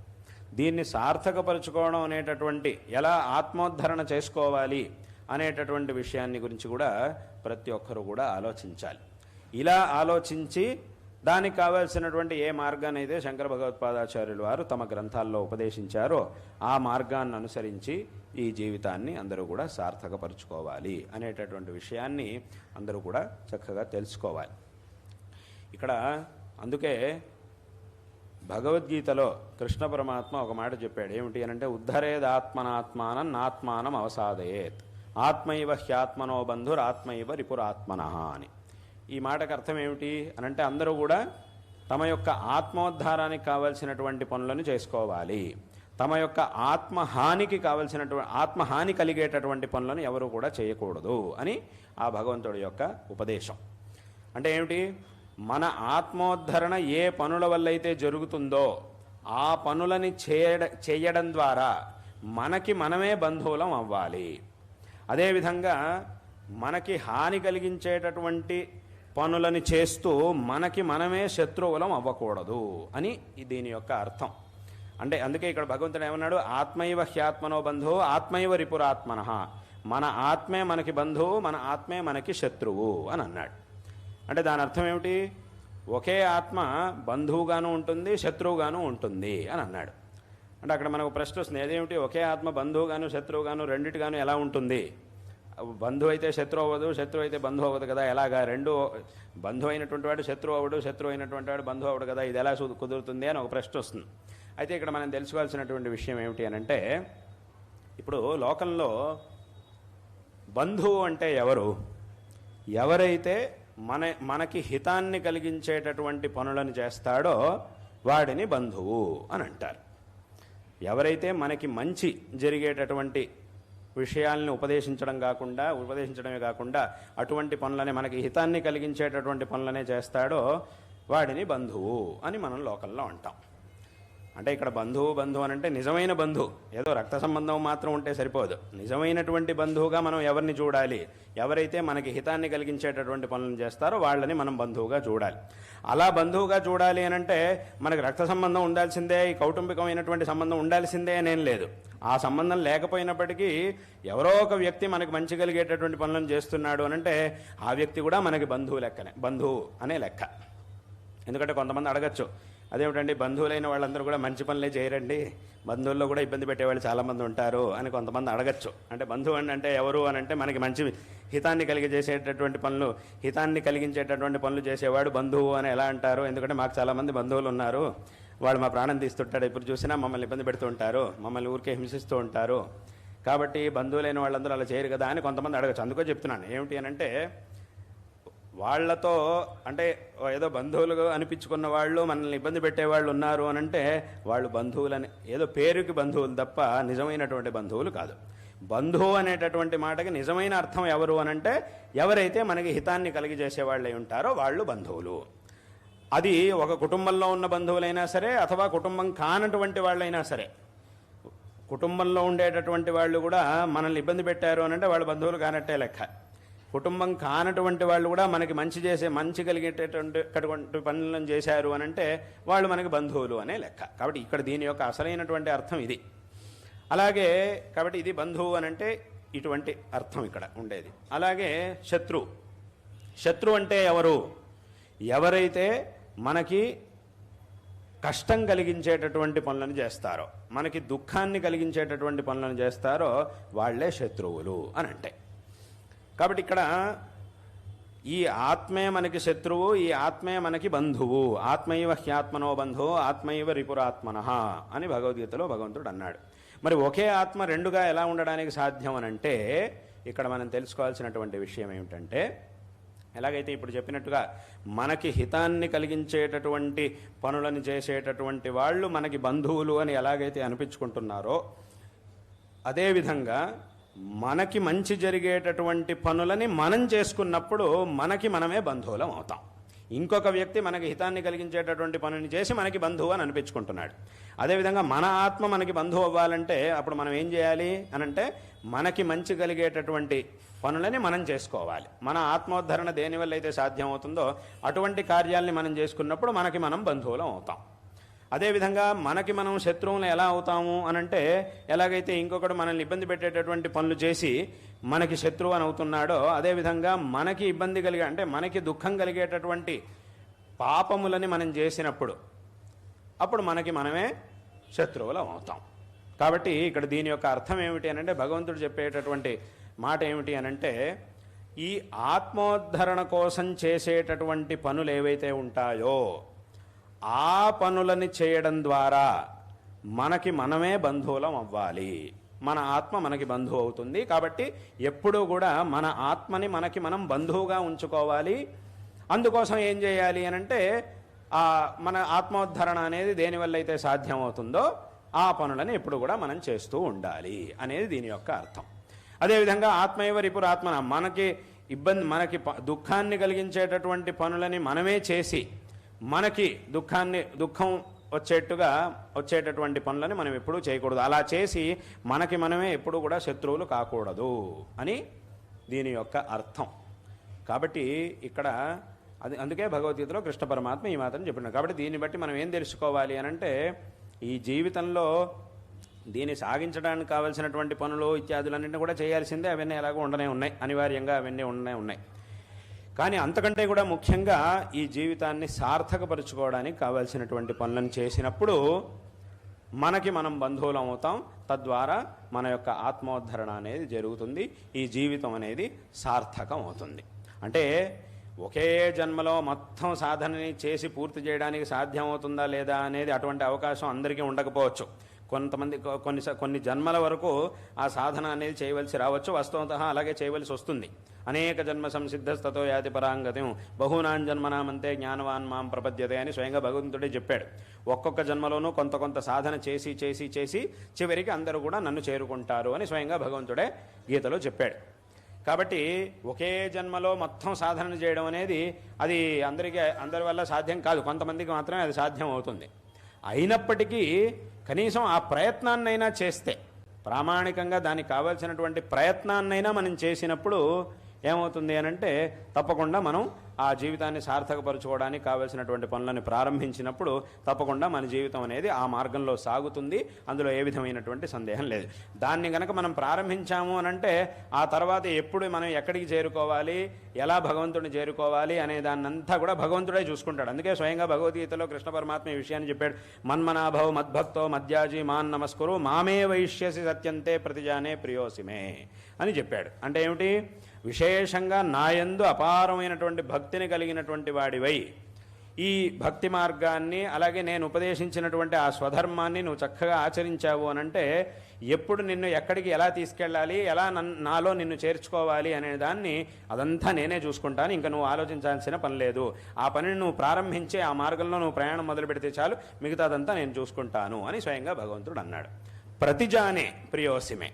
దీన్ని సార్థకపరుచుకోవడం అనేటటువంటి ఎలా ఆత్మోద్ధరణ చేసుకోవాలి అనేటటువంటి విషయాన్ని గురించి కూడా ప్రతి ఒక్కరూ కూడా ఆలోచించాలి. ఇలా ఆలోచించి దానికి కావాల్సినటువంటి ఏ మార్గాన్ని అయితే శంకర భగవత్పాదాచార్యులు వారు తమ గ్రంథాల్లో ఉపదేశించారో ఆ మార్గాన్ని అనుసరించి ఈ జీవితాన్ని అందరూ కూడా సార్థకపరుచుకోవాలి అనేటటువంటి విషయాన్ని అందరూ కూడా చక్కగా తెలుసుకోవాలి. ఇక్కడ అందుకే భగవద్గీతలో కృష్ణ పరమాత్మ ఒక మాట చెప్పాడు. ఏమిటి అనంటే ఉద్ధరేదాత్మనాత్మానం నాత్మానం అవసాదయేత్ ఆత్మైవ హ్యాత్మనో బంధురాత్మైవ రిపురాత్మనః అని. ఈ మాటకు అర్థం ఏమిటి అనంటే అందరూ కూడా తమ యొక్క ఆత్మోద్ధారానికి కావలసినటువంటి పనులను చేసుకోవాలి. తమ యొక్క ఆత్మహాని కలిగేటటువంటి పనులను ఎవరు కూడా చేయకూడదు అని ఆ భగవంతుడి యొక్క ఉపదేశం. అంటే ఏమిటి, మన ఆత్మోద్ధరణ ఏ పనుల వల్ల అయితే జరుగుతుందో ఆ పనులని చేయడం ద్వారా మనకి మనమే బంధువులం అవ్వాలి. అదేవిధంగా మనకి హాని కలిగించేటటువంటి పనులని చేస్తూ మనకి మనమే శత్రువులం అవ్వకూడదు అని దీని యొక్క అర్థం. అంటే అందుకే ఇక్కడ భగవంతుడు ఏమన్నాడు, ఆత్మైవ హ్యాత్మనో బంధువు ఆత్మైవ రిపురాత్మనః, మన ఆత్మే మనకి బంధువు, మన ఆత్మే మనకి శత్రువు అని అన్నాడు. అంటే దాని అర్థం ఏమిటి, ఒకే ఆత్మ బంధువుగాను ఉంటుంది శత్రువుగాను ఉంటుంది అని అన్నాడు. అంటే అక్కడ మనకు ప్రశ్న వస్తుంది, ఏదేమిటి ఒకే ఆత్మ బంధువుగాను శత్రువుగాను రెండింటిగాను ఎలా ఉంటుంది? బంధువు అయితే శత్రువు అవ్వదు, శత్రువు అయితే బంధువు అవ్వదు కదా, ఎలాగా? రెండు బంధువు అయినటువంటి వాడు శత్రువు అవ్వడు, శత్రువు అయినటువంటి వాడు బంధువు అవ్వడు కదా, ఇది ఎలా కుదురుతుంది అని ఒక ప్రశ్న వస్తుంది. అయితే ఇక్కడ మనం తెలుసుకోవాల్సినటువంటి విషయం ఏమిటి అనంటే, ఇప్పుడు లోకంలో బంధువు అంటే ఎవరు? ఎవరైతే మనకి హితాన్ని కలిగించేటటువంటి పనులను చేస్తాడో వాడిని బంధువు అని అంటారు. ఎవరైతే మనకి మంచి జరిగేటటువంటి విషయాలను ఉపదేశించడమే కాకుండా అటువంటి పనులనే మనకి హితాన్ని కలిగించేటటువంటి పనులనే చేస్తాడో వాడిని బంధువు అని మనం లోకల్లో అంటాం. అంటే ఇక్కడ బంధువు అనంటే నిజమైన బంధువు, ఏదో రక్త సంబంధం మాత్రం ఉంటే సరిపోదు. నిజమైనటువంటి బంధువుగా మనం ఎవరిని చూడాలి? ఎవరైతే మనకి హితాన్ని కలిగించేటటువంటి పనులను చేస్తారో వాళ్ళని మనం బంధువుగా చూడాలి. అలా బంధువుగా చూడాలి అనంటే మనకు రక్త సంబంధం ఉండాల్సిందే, ఈ కౌటుంబికమైనటువంటి సంబంధం ఉండాల్సిందే అనేం లేదు. ఆ సంబంధం లేకపోయినప్పటికీ ఎవరో ఒక వ్యక్తి మనకు మంచి కలిగేటటువంటి పనులను చేస్తున్నాడు అనంటే ఆ వ్యక్తి కూడా మనకి బంధువు అనే లెక్క. ఎందుకంటే కొంతమంది అడగచ్చు, అదేమిటండి బంధువులైన వాళ్ళందరూ కూడా మంచి పనులే చేయరండి, బంధువుల్లో కూడా ఇబ్బంది పెట్టేవాళ్ళు చాలామంది ఉంటారు అని కొంతమంది అడగచ్చు. అంటే బంధువు అంటే ఎవరు అని అంటే మనకి మంచి హితాన్ని కలిగించేటటువంటి పనులు చేసేవాడు బంధువు అని ఎలా అంటారు? ఎందుకంటే మాకు చాలామంది బంధువులు ఉన్నారు, వాళ్ళు మా ప్రాణం తీస్తుంటాడు, ఎప్పుడు చూసినా మమ్మల్ని ఇబ్బంది పెడుతూ ఉంటారు, మమ్మల్ని ఊరికే హింసిస్తూ ఉంటారు, కాబట్టి బంధువులైన వాళ్ళందరూ అలా చేయరు కదా అని కొంతమంది అడగచ్చు. అందుకో చెప్తున్నాను, ఏమిటి అని అంటే వాళ్లతో అంటే ఏదో బంధువులు అనిపించుకున్న వాళ్ళు మనల్ని ఇబ్బంది పెట్టేవాళ్ళు ఉన్నారు అని అంటే వాళ్ళు బంధువులని ఏదో పేరుకి బంధువులు తప్ప నిజమైనటువంటి బంధువులు కాదు. బంధువు అనేటటువంటి మాటకి నిజమైన అర్థం ఎవరు అనంటే ఎవరైతే మనకి హితాన్ని కలిగజేసేవాళ్ళు అయి ఉంటారో వాళ్ళు బంధువులు. అది ఒక కుటుంబంలో ఉన్న బంధువులైనా సరే అథవా కుటుంబం కానటువంటి వాళ్ళైనా సరే. కుటుంబంలో ఉండేటటువంటి వాళ్ళు కూడా మనల్ని ఇబ్బంది పెట్టారు అనంటే వాళ్ళు బంధువులు కానట్టే లెక్క. కుటుంబం కానటువంటి వాళ్ళు కూడా మనకి మంచి కలిగేటటువంటి పనులను చేశారు అనంటే వాళ్ళు మనకి బంధువులు అనే లెక్క. కాబట్టి ఇక్కడ దీని యొక్క అసలైనటువంటి అర్థం ఇది. అలాగే కాబట్టి ఇది బంధువు అనంటే ఇటువంటి అర్థం ఇక్కడ ఉండేది. అలాగే శత్రు అంటే ఎవరు? ఎవరైతే మనకి కష్టం కలిగించేటటువంటి పనులను చేస్తారో, మనకి దుఃఖాన్ని కలిగించేటటువంటి పనులను చేస్తారో వాళ్లే శత్రువులు అని అంటే. కాబట్టి ఇక్కడ ఈ ఆత్మే మనకి శత్రువు, ఈ ఆత్మే మనకి బంధువు. ఆత్మైవ హ్యాత్మనో బంధువు ఆత్మైవ రిపురాత్మనః అని భగవద్గీతలో భగవంతుడు అన్నాడు. మరి ఒకే ఆత్మ రెండుగా ఎలా ఉండడానికి సాధ్యం అని అంటే ఇక్కడ మనం తెలుసుకోవాల్సినటువంటి విషయం ఏమిటంటే, ఎలాగైతే ఇప్పుడు చెప్పినట్టుగా మనకి హితాన్ని కలిగించేటటువంటి పనులను చేసేటటువంటి వాళ్ళు మనకి బంధువులు అని ఎలాగైతే అనిపించుకుంటున్నారో, అదేవిధంగా మనకి మంచి జరిగేటటువంటి పనులని మనం చేసుకున్నప్పుడు మనకి మనమే బంధువులం అవుతాం. ఇంకొక వ్యక్తి మనకి హితాన్ని కలిగించేటటువంటి పనుని చేసి మనకి బంధువు అని అనిపించుకుంటున్నాడు. అదేవిధంగా మన ఆత్మ మనకి బంధువు అవ్వాలంటే అప్పుడు మనం ఏం చేయాలి అనంటే, మనకి మంచి కలిగేటటువంటి పనులని మనం చేసుకోవాలి. మన ఆత్మోద్ధరణ దేనివల్ల అయితే సాధ్యం అవుతుందో అటువంటి కార్యాలని మనం చేసుకున్నప్పుడు మనకి మనం బంధువులం అవుతాం. అదేవిధంగా మనకి మనం శత్రువులు ఎలా అవుతాము అనంటే, ఎలాగైతే ఇంకొకడు మనల్ని ఇబ్బంది పెట్టేటటువంటి పనులు చేసి మనకి శత్రువు అని అవుతున్నాడో, అదేవిధంగా మనకి ఇబ్బంది అంటే మనకి దుఃఖం కలిగేటటువంటి పాపములని మనం చేసినప్పుడు అప్పుడు మనకి మనమే శత్రువులం అవుతాం. కాబట్టి ఇక్కడ దీని యొక్క అర్థం ఏమిటి అనంటే, భగవంతుడు చెప్పేటటువంటి మాట ఏమిటి అనంటే, ఈ ఆత్మోద్ధరణ కోసం చేసేటటువంటి పనులు ఏవైతే ఉంటాయో ఆ పనులని చేయడం ద్వారా మనకి మనమే బంధువులం అవ్వాలి. మన ఆత్మ మనకి బంధువు అవుతుంది. కాబట్టి ఎప్పుడూ కూడా మన ఆత్మని మనకి మనం బంధువుగా ఉంచుకోవాలి. అందుకోసం ఏం చేయాలి అనంటే, మన ఆత్మోద్ధరణ అనేది దేనివల్ల అయితే సాధ్యం అవుతుందో ఆ పనులని ఎప్పుడు కూడా మనం చేస్తూ ఉండాలి అనేది దీని యొక్క అర్థం. అదేవిధంగా ఆత్మైవ రిపురాత్మన, మనకి దుఃఖాన్ని కలిగించేటటువంటి పనులని మనమే చేసి మనకి దుఃఖం వచ్చేటటువంటి పనులని మనం ఎప్పుడూ చేయకూడదు. అలా చేసి మనకి మనమే ఎప్పుడు కూడా శత్రువులు కాకూడదు అని దీని యొక్క అర్థం. కాబట్టి ఇక్కడ అందుకే భగవద్గీతలో కృష్ణ పరమాత్మ ఈ మాత్రం చెప్పినాడు. కాబట్టి దీన్ని బట్టి మనం ఏం తెలుసుకోవాలి అనంటే, ఈ జీవితంలో దీన్ని సాగించడానికి కావలసినటువంటి పనులు ఇత్యాదులన్నింటినీ కూడా చేయాల్సిందే. అవన్నీ ఎలాగో ఉండనే ఉన్నాయి, అనివార్యంగా అవన్నీ ఉన్నాయి. కానీ అంతకంటే కూడా ముఖ్యంగా ఈ జీవితాన్ని సార్థకపరుచుకోవడానికి కావాల్సినటువంటి పనులను చేసినప్పుడు మనకి మనం బంధువులం అవుతాం. తద్వారా మన యొక్క ఆత్మోద్ధరణ అనేది జరుగుతుంది. ఈ జీవితం అనేది సార్థకం అవుతుంది. అంటే ఒకే జన్మలో మొత్తం సాధనని చేసి పూర్తి చేయడానికి సాధ్యం అవుతుందా లేదా అనేది అటువంటి అవకాశం అందరికీ ఉండకపోవచ్చు. కొంతమంది కొన్ని జన్మల వరకు ఆ సాధన అనేది చేయవలసి రావచ్చు. వాస్తవంతః అలాగే చేయవలసి వస్తుంది. అనేక జన్మ సంసిద్ధస్తతో యాతి పరాంగతం బహూనాం జన్మనామంతే జ్ఞానవాన్ మాం ప్రపద్యతే అని స్వయంగా భగవంతుడే చెప్పాడు. ఒక్కొక్క జన్మలోనూ కొంత సాధన చేసి చివరికి అందరూ కూడా నన్ను చేరుకుంటారు అని స్వయంగా భగవంతుడే గీతలో చెప్పాడు. కాబట్టి ఒకే జన్మలో మొత్తం సాధన చేయడం అనేది అది అందరి వల్ల సాధ్యం కాదు. కొంతమందికి మాత్రమే అది సాధ్యం అవుతుంది. అయినప్పటికీ కనీసం ఆ ప్రయత్నాన్నైనా చేస్తే, ప్రామాణికంగా దానికి కావాల్సినటువంటి ప్రయత్నాన్నైనా మనం చేసినప్పుడు ఏమవుతుంది అనంటే, తప్పకుండా మనం ఆ జీవితాన్ని సార్థకపరచుకోవడానికి కావలసినటువంటి పనులను ప్రారంభించినప్పుడు తప్పకుండా మన జీవితం అనేది ఆ మార్గంలో సాగుతుంది. అందులో ఏ విధమైనటువంటి సందేహం లేదు. దాన్ని కనుక మనం ప్రారంభించాము అనంటే ఆ తర్వాత ఎప్పుడు మనం ఎక్కడికి చేరుకోవాలి, ఎలా భగవంతుడిని చేరుకోవాలి అనే దాన్నంతా కూడా భగవంతుడే చూసుకుంటాడు. అందుకే స్వయంగా భగవద్గీతలో కృష్ణ పరమాత్మ ఈ విషయాన్ని చెప్పాడు. మన్మనాభవ మద్భక్తో మధ్యాజీ మాన్ నమస్కురు మామే వైష్యసి సత్యంతే ప్రతిజానే ప్రియోసిమే అని చెప్పాడు. అంటే ఏమిటి? విశేషంగా నాయందు అపారమైనటువంటి భక్తిని కలిగినటువంటి వాడివై ఈ భక్తి మార్గాన్ని, అలాగే నేను ఉపదేశించినటువంటి ఆ స్వధర్మాన్ని నువ్వు చక్కగా ఆచరించావు అనంటే ఎప్పుడు నిన్ను ఎక్కడికి ఎలా తీసుకెళ్ళాలి, ఎలా నాలో నిన్ను చేర్చుకోవాలి అనే దాన్ని అదంతా నేనే చూసుకుంటాను. ఇంకా నువ్వు ఆలోచించాల్సిన పని లేదు. ఆ పనిని నువ్వు ప్రారంభించే ఆ మార్గంలో నువ్వు ప్రయాణం మొదలు పెడితే చాలు, మిగతాదంతా నేను చూసుకుంటాను అని స్వయంగా భగవంతుడు అన్నాడు. ప్రతిజానే ప్రియోసిమే,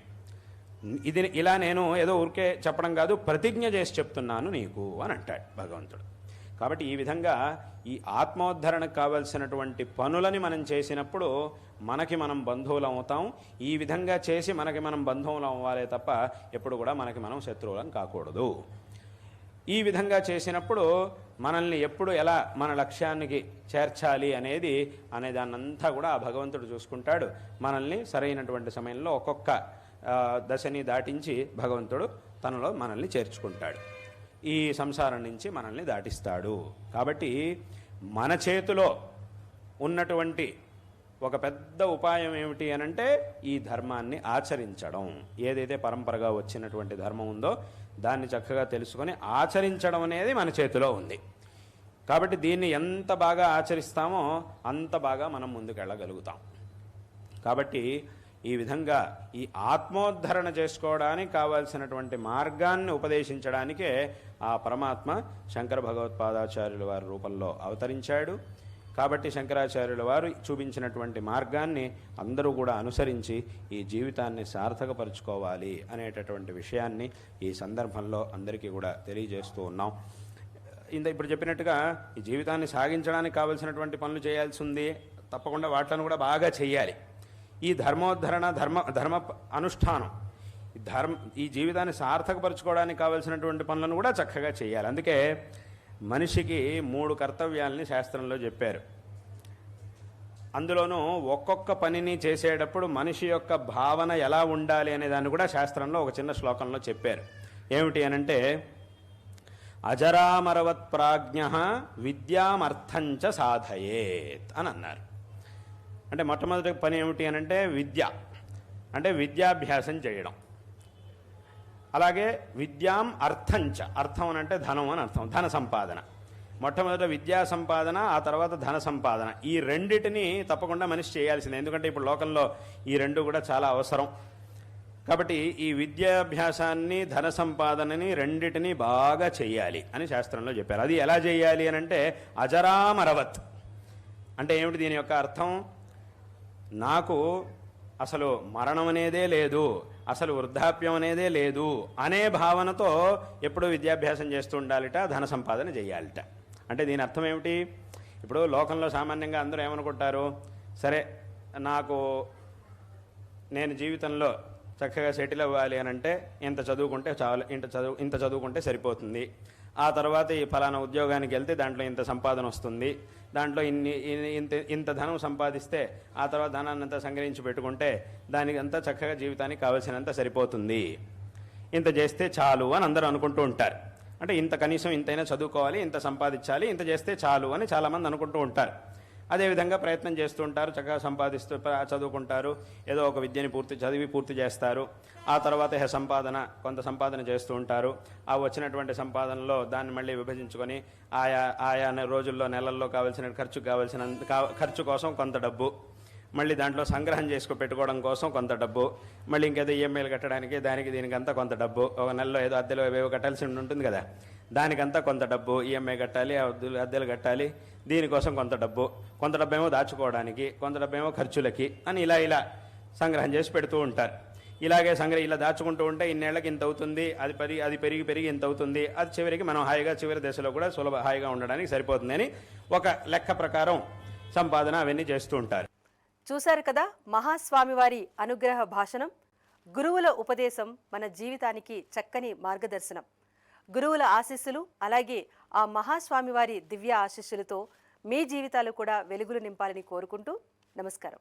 ఇది ఇలా నేను ఏదో ఊరికే చెప్పడం కాదు, ప్రతిజ్ఞ చేసి చెప్తున్నాను నీకు అని అంటాడు భగవంతుడు. కాబట్టి ఈ విధంగా ఈ ఆత్మోద్ధరణకు కావలసినటువంటి పనులని మనం చేసినప్పుడు మనకి మనం బంధువులం అవుతాం. ఈ విధంగా చేసి మనకి మనం బంధువులం అవ్వాలే తప్ప ఎప్పుడు కూడా మనకి మనం శత్రువులం కాకూడదు. ఈ విధంగా చేసినప్పుడు మనల్ని ఎప్పుడు ఎలా మన లక్ష్యానికి చేర్చాలి అనేదాన్నంతా కూడా ఆ భగవంతుడు చూసుకుంటాడు. మనల్ని సరైనటువంటి సమయంలో ఒక్కొక్క దశని దాటించి భగవంతుడు తనలో మనల్ని చేర్చుకుంటాడు, ఈ సంసారం నుంచి మనల్ని దాటిస్తాడు. కాబట్టి మన చేతిలో ఉన్నటువంటి ఒక పెద్ద ఉపాయం ఏమిటి అనంటే ఈ ధర్మాన్ని ఆచరించడం. ఏదైతే పరంపరగా వచ్చినటువంటి ధర్మం ఉందో దాన్ని చక్కగా తెలుసుకొని ఆచరించడం అనేది మన చేతిలో ఉంది. కాబట్టి దీన్ని ఎంత బాగా ఆచరిస్తామో అంత బాగా మనం ముందుకెళ్ళగలుగుతాం. కాబట్టి ఈ విధంగా ఈ ఆత్మోద్ధరణ చేసుకోవడానికి కావాల్సినటువంటి మార్గాన్ని ఉపదేశించడానికే ఆ పరమాత్మ శంకర భగవత్పాదాచార్యుల వారి రూపంలో అవతరించాడు. కాబట్టి శంకరాచార్యుల వారు చూపించినటువంటి మార్గాన్ని అందరూ కూడా అనుసరించి ఈ జీవితాన్ని సార్థకపరుచుకోవాలి అనేటటువంటి విషయాన్ని ఈ సందర్భంలో అందరికీ కూడా తెలియజేస్తూ ఉన్నాం. ఇప్పుడు చెప్పినట్టుగా ఈ జీవితాన్ని సాగించడానికి కావలసినటువంటి పనులు చేయాల్సి ఉంది, తప్పకుండా వాటిని కూడా బాగా చేయాలి. ఈ ధర్మోద్ధరణ ధర్మ అనుష్ఠానం ఈ జీవితాన్ని సార్థకపరుచుకోవడానికి కావలసినటువంటి పనులను కూడా చక్కగా చేయాలి. అందుకే మనిషికి 3 కర్తవ్యాలని శాస్త్రంలో చెప్పారు. అందులోనూ ఒక్కొక్క పనిని చేసేటప్పుడు మనిషి యొక్క భావన ఎలా ఉండాలి అనే దాన్ని కూడా శాస్త్రంలో ఒక చిన్న శ్లోకంలో చెప్పారు. ఏమిటి అనంటే అజరామరవత్ ప్రాజ్ఞ విద్యామర్థంచ సాధయేత్ అని అన్నారు. అంటే మొట్టమొదటి పని ఏమిటి అనంటే విద్య, అంటే విద్యాభ్యాసం చేయడం. అలాగే విద్యాం అర్థంచ, అర్థం అని అంటే ధనం అని అర్థం, ధన సంపాదన. మొట్టమొదట విద్యా సంపాదన, ఆ తర్వాత ధన సంపాదన. ఈ రెండిటిని తప్పకుండా మనిషి చేయాల్సిందే, ఎందుకంటే ఇప్పుడు లోకంలో ఈ రెండు కూడా చాలా అవసరం. కాబట్టి ఈ విద్యాభ్యాసాన్ని ధన సంపాదనని రెండిటిని బాగా చేయాలి అని శాస్త్రంలో చెప్పారు. అది ఎలా చేయాలి అని అంటే అజరామరవత్ అంటే ఏమిటి దీని యొక్క అర్థం? నాకు అసలు మరణం అనేదే లేదు, అసలు వృద్ధాప్యం అనేదే లేదు అనే భావనతో ఎప్పుడూ విద్యాభ్యాసం చేస్తూ ఉండాలిట, ధన సంపాదన చేయాలిట. అంటే దీని అర్థం ఏమిటి? ఇప్పుడు లోకంలో సామాన్యంగా అందరూ ఏమనుకుంటారు, సరే నేను జీవితంలో చక్కగా సెటిల్ అవ్వాలి అని అంటే ఇంత చదువుకుంటే చాలు, ఇంత చదువుకుంటే సరిపోతుంది. ఆ తర్వాత ఈ ఫలానా ఉద్యోగానికి వెళ్తే దాంట్లో ఇంత సంపాదన వస్తుంది, దాంట్లో ఇంత ధనం సంపాదిస్తే ఆ తర్వాత ధనాన్ని అంతా సంగ్రహించి పెట్టుకుంటే దానికి అంతా చక్కగా జీవితానికి కావాల్సినంత సరిపోతుంది, ఇంత చేస్తే చాలు అని అందరూ అనుకుంటూ ఉంటారు. అంటే కనీసం ఇంతైనా చదువుకోవాలి, ఇంత సంపాదించాలి, ఇంత చేస్తే చాలు అని చాలామంది అనుకుంటూ ఉంటారు. అదేవిధంగా ప్రయత్నం చేస్తూ ఉంటారు, చక్కగా సంపాదిస్తూ చదువుకుంటారు, ఏదో ఒక విద్యని పూర్తి చేస్తారు. ఆ తర్వాత కొంత సంపాదన చేస్తూ ఉంటారు. ఆ వచ్చినటువంటి సంపాదనలో దాన్ని మళ్ళీ విభజించుకొని ఆయా రోజుల్లో నెలల్లో ఖర్చు కోసం కొంత డబ్బు, మళ్ళీ దాంట్లో సంగ్రహం పెట్టుకోవడం కోసం కొంత డబ్బు, మళ్ళీ ఇంకేదో ఈఎంఐలు కట్టడానికి దీనికంతా కొంత డబ్బు, ఒక నెలలో ఏదో అద్దెలు ఏవో కట్టాల్సి ఉంటుంది కదా, దానికంతా కొంత డబ్బు, ఈఎంఐ కట్టాలి, అద్దెలు కట్టాలి, దీనికోసం కొంత డబ్బు ఏమో దాచుకోవడానికి, కొంత డబ్బు ఏమో ఖర్చులకి అని ఇలా సంగ్రహం చేసి పెడుతూ ఉంటారు. ఇలాగే ఇలా దాచుకుంటూ ఉంటే ఇన్నేళ్లకి ఇంత అవుతుంది, అది పెరిగి ఇంత అవుతుంది, అది చివరికి మనం చివరి దశలో కూడా హాయిగా ఉండడానికి సరిపోతుంది అని ఒక లెక్క ప్రకారం సంపాదన అవన్నీ చేస్తూ ఉంటారు. చూశారు కదా మహాస్వామి వారి అనుగ్రహ భాషణం. గురువుల ఉపదేశం మన జీవితానికి చక్కని మార్గదర్శనం. గురువుల ఆశీస్సులు, అలాగే ఆ మహాస్వామి వారి దివ్య ఆశీస్సులతో మీ జీవితాలు కూడా వెలుగులు నింపాలని కోరుకుంటూ నమస్కారం.